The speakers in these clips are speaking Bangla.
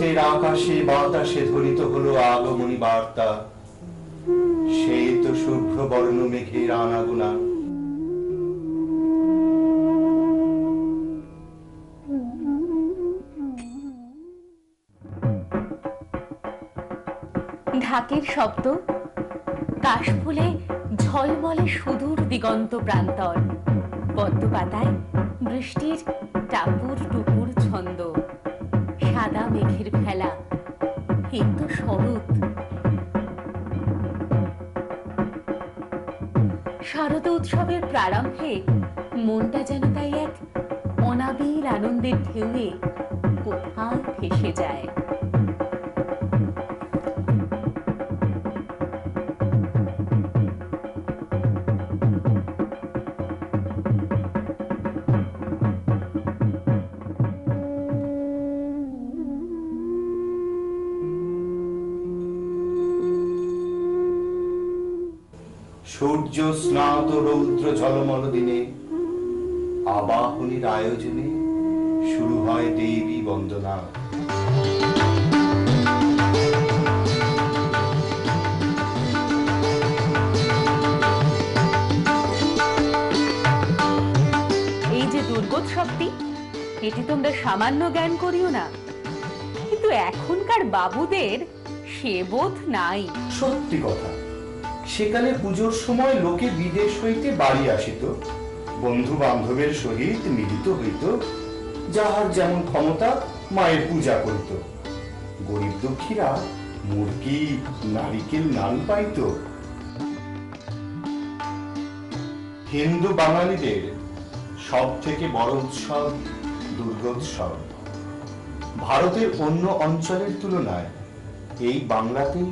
ভারতের আকাশে বাতাসে ধ্বনিত হলো আগমনী বার্তা। শ্বেত শুভ্র বর্ণ মেঘের আনাগোনা। ঢাকের শব্দ, কাশফুলে ঝলমলে সুদূর দিগন্ত প্রান্তর, পদ্ম পাতায় বৃষ্টির টাপুর টুপুর ছন্দ, সাদা মেঘের খেলা, কিন্তু শরৎ। শারদ উৎসবের প্রারম্ভে মনটা যেন তাই এক অনাবিল আনন্দের ঢেউয়ে কোথায় ভেসে যায়। সূর্য স্নাত রৌদ্র ঝলমল দিনে আবাহনীর আয়োজনে শুরু হয় দেবী বন্দনা। এই যে দুর্গোৎসবটি, এটি তোমরা সামান্য জ্ঞান করিও না, কিন্তু এখনকার বাবুদের সে বোধ নাই। সত্যি কথা, সেকালে পুজোর সময় লোকে বিদেশ হইতে বাড়ি আসিত, বন্ধু বান্ধবের সহিত মিলিত হইত, যাহার যেমন ক্ষমতা মায়ের পূজা করিত। গরিব দুঃখীরা মুরগি নারিকেল নান পাইত। হিন্দু বাঙালিদের সব থেকে বড় উৎসব দুর্গোৎসব। ভারতের অন্য অঞ্চলের তুলনায় এই বাংলাতেই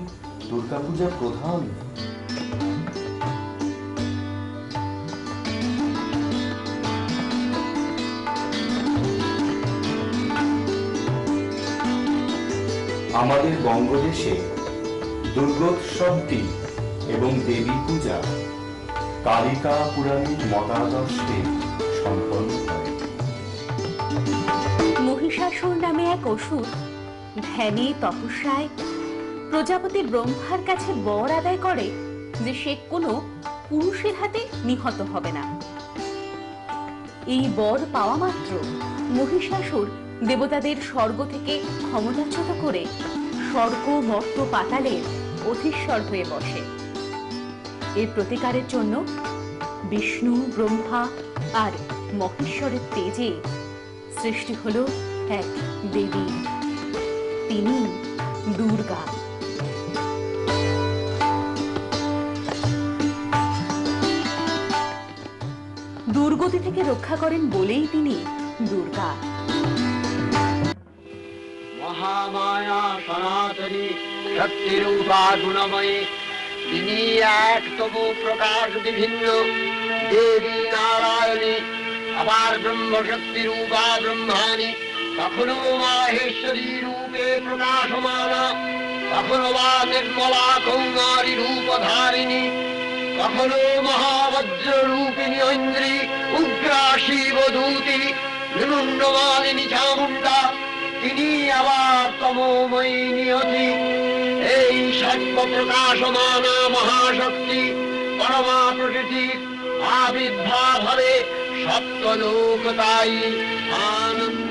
দুর্গাপূজা প্রধান। আমাদের বঙ্গদেশে দুর্গোৎসবটি এবং দেবী পূজা কালিকা পুরাণের মতাদর্শে সম্পন্ন হয়। মহিষাসুর নামে এক অসুর ধ্যানে তপস্যায় প্রজাপতি ব্রহ্মার কাছে বর আদায় করে যে সে কোনো পুরুষের হাতে নিহত হবে না। এই বর পাওয়া মাত্র মহিষাসুর দেবতাদের স্বর্গ থেকে ক্ষমতাচ্যুত করে স্বর্গ মর্ত পাতালের অধীশ্বর হয়ে বসে। এর প্রতিকারের জন্য বিষ্ণু, ব্রহ্মা আর মহেশ্বরের তেজে সৃষ্টি হলো এক দেবী, তিনি দুর্গা। দুর্গতি থেকে রক্ষা করেন বলেই তিনি দুর্গা। মহামায়া সনাতনী শক্তিরূপা গুণময়ী, তিনি এক তবু প্রকাশ বিভিন্ন দেবী নারায়ণী। আবার ব্রহ্মশক্তি রূপা ব্রহ্মাণী, কখনো মাহেশ্বরী রূপে প্রকাশমানা, কখনো বা নির্মলা কৌমারী রূপধারিণী, কখনো মহাবজ্র রূপিণী ঐন্দ্রী, উগ্রা শিবদূতি, নিমুণ্ডমালিনী চামুণ্ডা, তিনি আবার তমোময়ী নিয়তি। এই সর্ব প্রকাশমানা মহাশক্তি পরমা প্রকৃতির আবির্ভাব হবে সপ্তলোক তাই আনন্দ